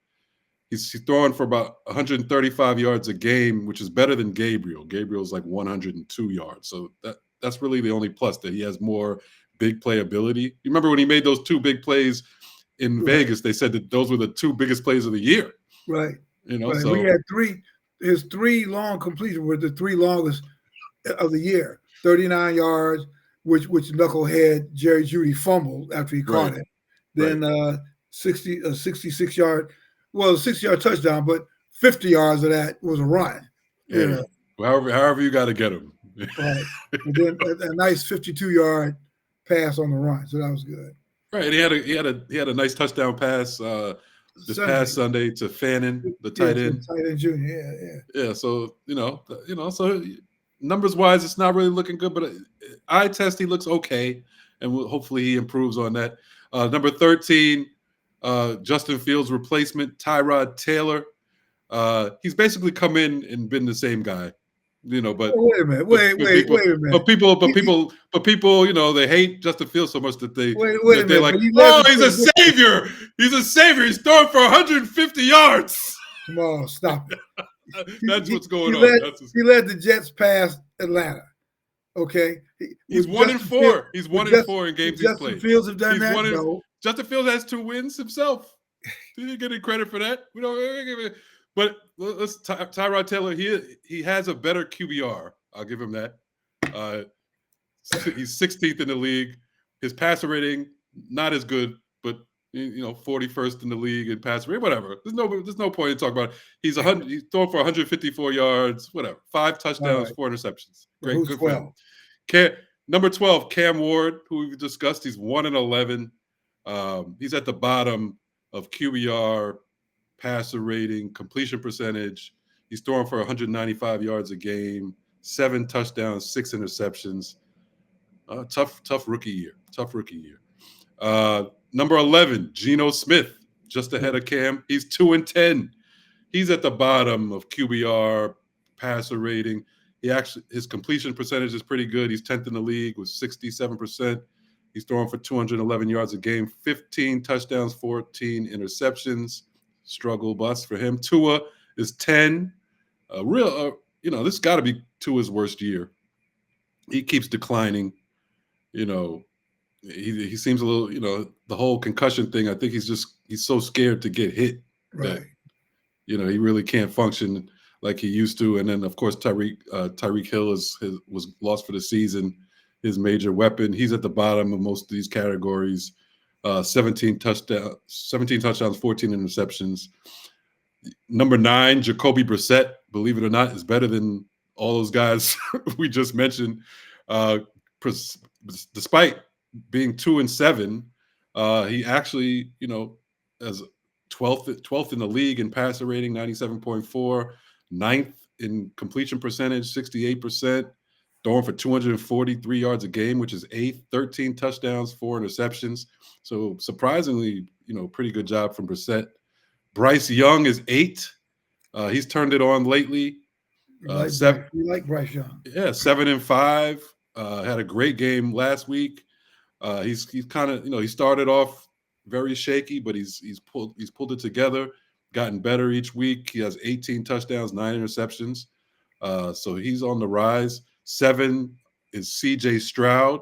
He's throwing for about 135 yards a game, which is better than Gabriel. Gabriel's like 102 yards. So that's really the only plus, that he has more big play ability. You remember when he made those 2 big plays in Vegas, they said that those were the 2 biggest plays of the year. Right. So we had 3. His 3 long completions were the 3 longest of the year. 39 yards, which knucklehead Jerry Jeudy fumbled after he caught it. Then 66 yard. Well, a 60-yard touchdown, but 50 yards of that was a run. Yeah. However you got to get him. Right. And then a nice 52-yard pass on the run, so that was good. Right. And he had a nice touchdown pass this past Sunday to Fannin, the tight end. Tight end junior. Yeah. So so numbers wise, it's not really looking good, but eye test he looks okay, and hopefully he improves on that. Number 13. Justin Fields' replacement, Tyrod Taylor. He's basically come in and been the same guy, but wait a minute. Wait a minute. But people, they hate Justin Fields so much that they're like, he's a savior. He's a savior. He's throwing for 150 yards. Come on, stop it. That's what's going on. He led the Jets past Atlanta. Okay, he's 1-4. He's 1-4 in games he's played. Justin Fields have done that. No. Justin Fields has 2 wins himself. He didn't get any credit for that. We don't give it. But let's Tyrod Taylor. He has a better QBR. I'll give him that. He's 16th in the league. His passer rating not as good, but 41st in the league in pass rate, whatever. There's no point in talking about it. He's throwing for 154 yards, whatever. 5 touchdowns, right. 4 interceptions. Great, Who's good 12? for him. Number 12, Cam Ward, who we've discussed. He's 1-11. He's at the bottom of QBR, passer rating, completion percentage. He's throwing for 195 yards a game, 7 touchdowns, 6 interceptions. Tough rookie year. Number 11, Geno Smith, just ahead of Cam. He's 2-10. He's at the bottom of QBR, passer rating. His completion percentage is pretty good. He's 10th in the league with 67%. He's throwing for 211 yards a game, 15 touchdowns, 14 interceptions. Struggle bust for him. Tua is 10. This got to be Tua's worst year. He keeps declining. He seems a little, the whole concussion thing. I think he's so scared to get hit that, he really can't function like he used to. And then, of course, Tyreek Hill was lost for the season. His major weapon. He's at the bottom of most of these categories. 17 touchdowns, 14 interceptions. Number 9, Jacoby Brissett, believe it or not, is better than all those guys we just mentioned. Despite being 2-7, he actually, as 12th in the league in passer rating, 97.4, 9th in completion percentage, 68%, throwing for 243 yards a game, which is 8th, 13 touchdowns, 4 interceptions. So surprisingly, pretty good job from Brissett. Bryce Young is 8. He's turned it on lately. You like Bryce Young? Yeah, 7-5. Had a great game last week. He's kind of, he started off very shaky, but he's pulled it together, gotten better each week. He has 18 touchdowns, 9 interceptions. So he's on the rise. 7 is CJ Stroud.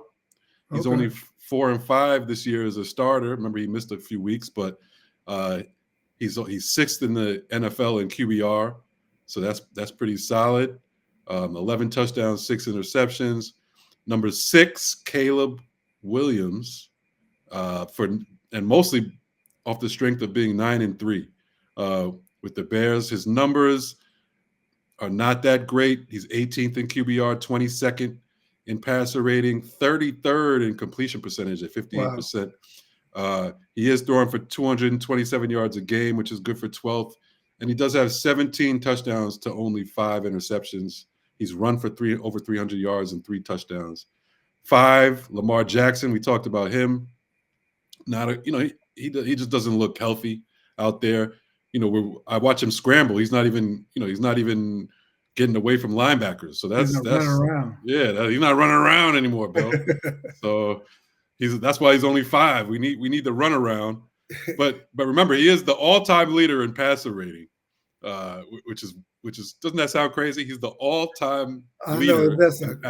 He's only 4-5 this year as a starter. Remember, he missed a few weeks, but he's 6th in the NFL in QBR. So that's pretty solid. 11 touchdowns, 6 interceptions. Number 6, Caleb Williams, and mostly off the strength of being 9-3 with the Bears. His numbers are not that great. He's 18th in QBR, 22nd in passer rating, 33rd in completion percentage at 58%. Wow. He is throwing for 227 yards a game, which is good for 12th. And he does have 17 touchdowns to only 5 interceptions. He's run for over 300 yards and 3 touchdowns. 5, Lamar Jackson. We talked about him. He just doesn't look healthy out there. I watch him scramble. He's not even getting away from linebackers. So that's running around. Yeah, he's not running around anymore, Bill. So that's why he's only 5. We need to run around. But remember, he is the all-time leader in passer rating, which is doesn't that sound crazy? He's the all-time leader in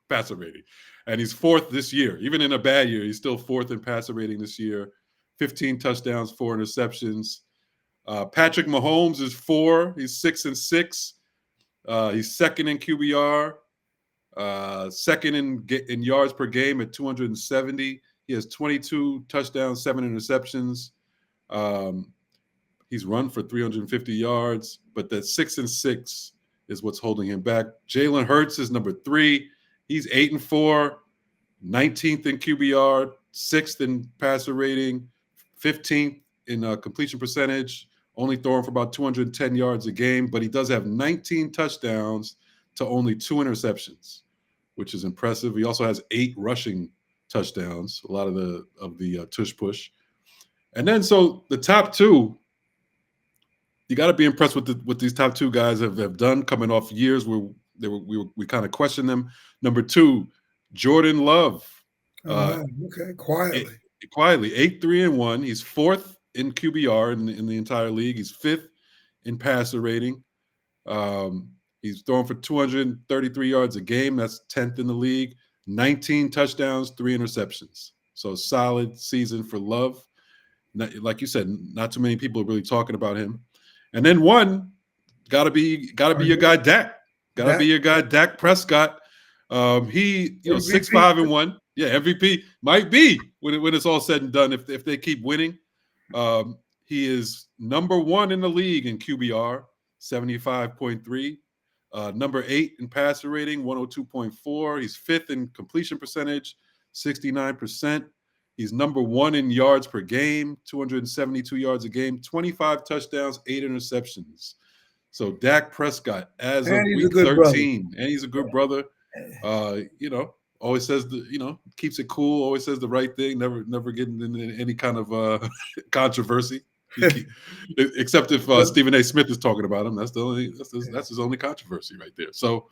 passer rating. And he's 4th this year. Even in a bad year, he's still 4th in passer rating this year. 15 touchdowns, 4 interceptions. Patrick Mahomes is 4. He's 6-6. He's 2nd in QBR, 2nd in yards per game at 270. He has 22 touchdowns, 7 interceptions. He's run for 350 yards, but that 6-6 is what's holding him back. Jalen Hurts is number 3. He's 8-4, 19th in QBR, 6th in passer rating, 15th in completion percentage, only throwing for about 210 yards a game, but he does have 19 touchdowns to only 2 interceptions, which is impressive. He also has 8 rushing touchdowns, a lot of the tush push. And then so the top 2, you got to be impressed with what these top 2 guys have done coming off years where we kind of question them. Number 2, Jordan Love. Quietly, 8-3-1. He's 4th in QBR in the entire league. He's 5th in passer rating. He's throwing for 233 yards a game. That's 10th in the league. 19 touchdowns, 3 interceptions. So solid season for Love. Like you said, not too many people are really talking about him. And then one, gotta be your guy Dak. Gotta be your guy Dak Prescott. He 6-5-1. Yeah, MVP might be when it's all said and done if they keep winning. He is number 1 in the league in QBR, 75.3. Number 8 in passer rating, 102.4. He's 5th in completion percentage, 69%. He's number 1 in yards per game, 272 yards a game, 25 touchdowns, 8 interceptions. So Dak Prescott, as of week 13, and he's a good brother. Always says keeps it cool, always says the right thing, never getting into any kind of controversy. Except if Stephen A. Smith is talking about him. That's his only controversy right there. So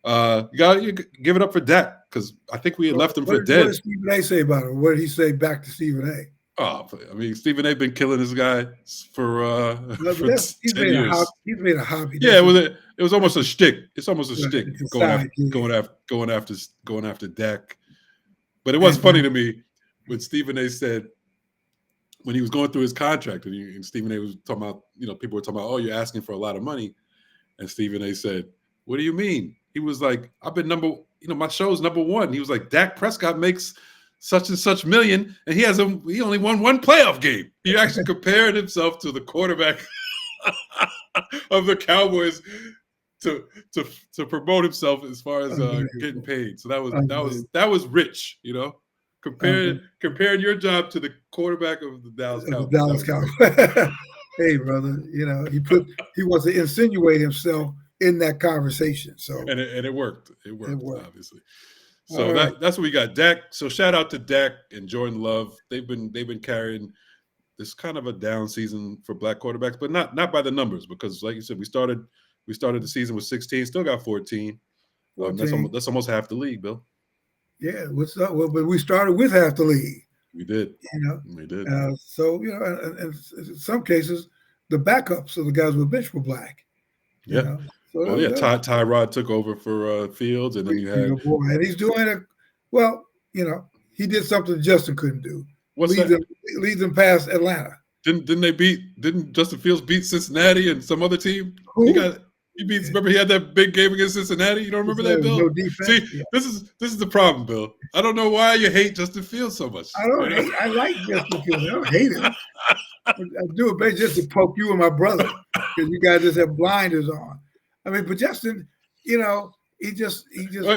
you give it up for Dak, because I think we had left him for dead. What did Stephen A. say about him? What did he say back to Stephen A.? Oh, I mean, Stephen A. been killing this guy for 10 years. He's made a hobby. Yeah, it was almost a shtick. It's almost a shtick going after Dak. But it was funny to me when Stephen A. said, when he was going through his contract, and Stephen A. was talking about, people were talking about, oh, you're asking for a lot of money, and Stephen A. said, what do you mean? He was like, I've been my show's number 1. He was like, Dak Prescott makes such and such million, and he only won 1 playoff game. He actually compared himself to the quarterback of the Cowboys to promote himself as far as getting paid. So that was rich, comparing your job to the quarterback of the Dallas Cowboys. Hey, brother, he wants to insinuate himself in that conversation. So and it worked. It worked, obviously. So that's what we got. Dak. So shout out to Dak and Jordan Love. They've been carrying this kind of a down season for black quarterbacks, but not by the numbers, because like you said, we started the season with 16, still got 14. That's almost half the league, Bill. Yeah, but we started with half the league. We did. We did. So in some cases, the backups of the guys with bench were black. Yeah. Tyrod took over for Fields, and then you had, and he's doing it well. He did something Justin couldn't do. Lead them past Atlanta. Didn't Justin Fields beat Cincinnati and some other team? Who? Remember he had that big game against Cincinnati? You don't remember that, Bill? No defense. See, this is the problem, Bill. I don't know why you hate Justin Fields so much. I like Justin Fields. I don't hate him. I do it just to poke you and my brother, because you guys just have blinders on. I mean, but Justin, he just.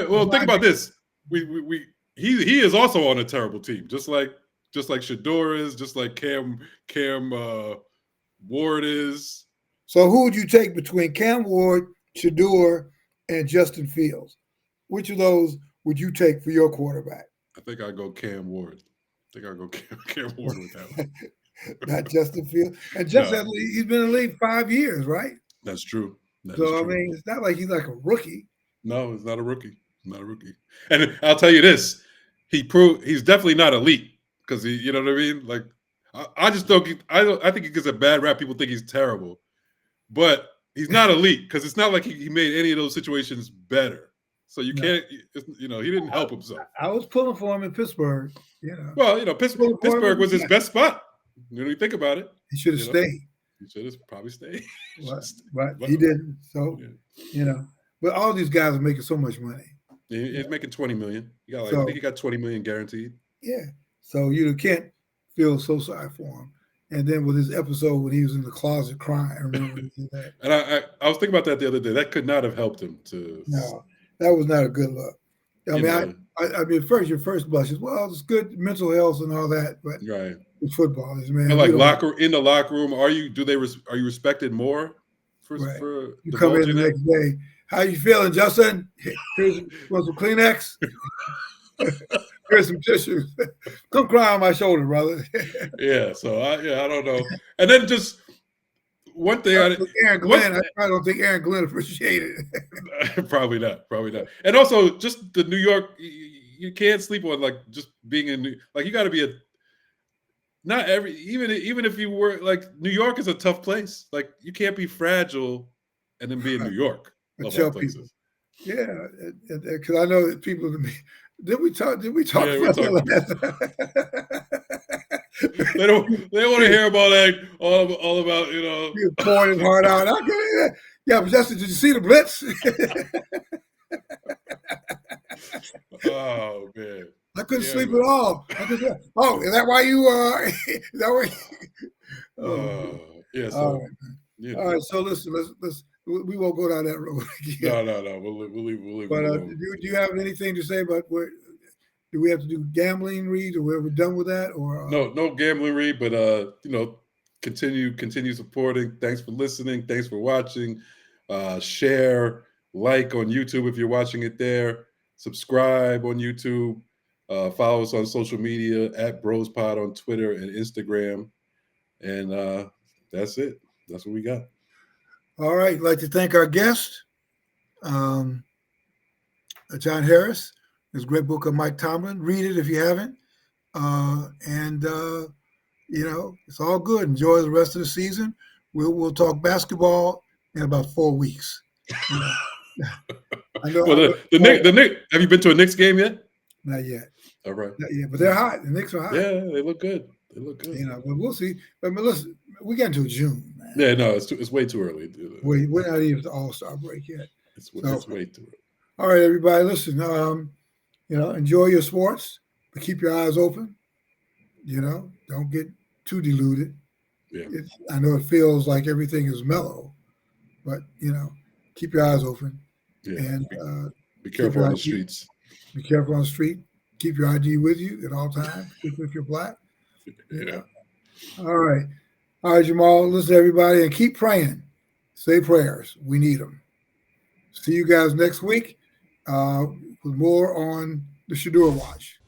Well, think about this. He is also on a terrible team, just like Shador is, just like Cam Ward is. So who would you take between Cam Ward, Shador, and Justin Fields? Which of those would you take for your quarterback? I think I'd go Cam Ward. Cam Ward with that one. Not Justin Fields. And Justin, he's been in the league 5 years, right? That's true. I mean, it's not like he's like a rookie. No, he's not a rookie. And I'll tell you this: he's definitely not elite, because you know what I mean. Like, I just don't. I think he gets a bad rap. People think he's terrible, but he's not elite, because it's not like he made any of those situations better. So you can't. He didn't help himself. I was pulling for him in Pittsburgh. Well, Pittsburgh was his best spot. When you think about it, he should have stayed. He should have probably stayed. But he didn't. So, but all these guys are making so much money. He's making $20 million. I think he got $20 million guaranteed. Yeah. So you can't feel so sorry for him. And then with his episode when he was in the closet crying, I remember that. And I was thinking about that the other day. That could not have helped him to. No, that was not a good look. I mean, your first blush is, well, it's good mental health and all that, but right. It's football, man. And in the locker room, are you respected more for you come in the next day? How you feeling, Justin? Here's some Kleenex. Here's some tissues. Come cry on my shoulder, brother. Yeah. So I don't know. And then just one thing. I don't think Aaron Glenn appreciated it. Probably not. And also, just the New York. You can't sleep on just being in. You got to be even if you were New York is a tough place. You can't be fragile and then be in New York. Tell people. Yeah, because I know that people. Did we talk about that? They don't want to hear about that. All about He pouring his heart out. Yeah, but Justin, did you see the blitz? Oh man. I couldn't Yeah, sleep man. at all. Oh, is that why you? Is that why? Oh, Yeah. all So right. you All know, right. So listen, let's we won't go down that road again. no. We'll leave it But alone. do you have anything to say about where? Do we have to do gambling reads, or we're done with that? Or No gambling read, but continue supporting. Thanks for listening. Thanks for watching. Share, like on YouTube if you're watching it there. Subscribe on YouTube. Follow us on social media at BrosPod on Twitter and Instagram. And that's it. That's what we got. all right. I'd like to thank our guest, um, John Harris. His great book of Mike Tomlin. Read it if you haven't. And it's all good. Enjoy the rest of the season. We'll talk basketball in about 4 weeks. You know, I know. Well, the Knicks. Have you been to a Knicks game yet? Not yet. All right. Not yet. But they're hot. The Knicks are hot. Yeah, they look good. They look good. But we'll see. But listen, we got until June, man. Yeah, no, it's way too early. We're not even at the All-Star break yet. It's way too early. All right, everybody, listen. Enjoy your sports, but keep your eyes open. Don't get too deluded. Yeah. I know it feels like everything is mellow, but keep your eyes open. Yeah. And be careful on the streets. Be careful on the street. Keep your ID with you at all times, particularly if you're black. Yeah. All right, Jamal. Listen, everybody, and keep praying. Say prayers. We need them. See you guys next week with more on the Shador Watch.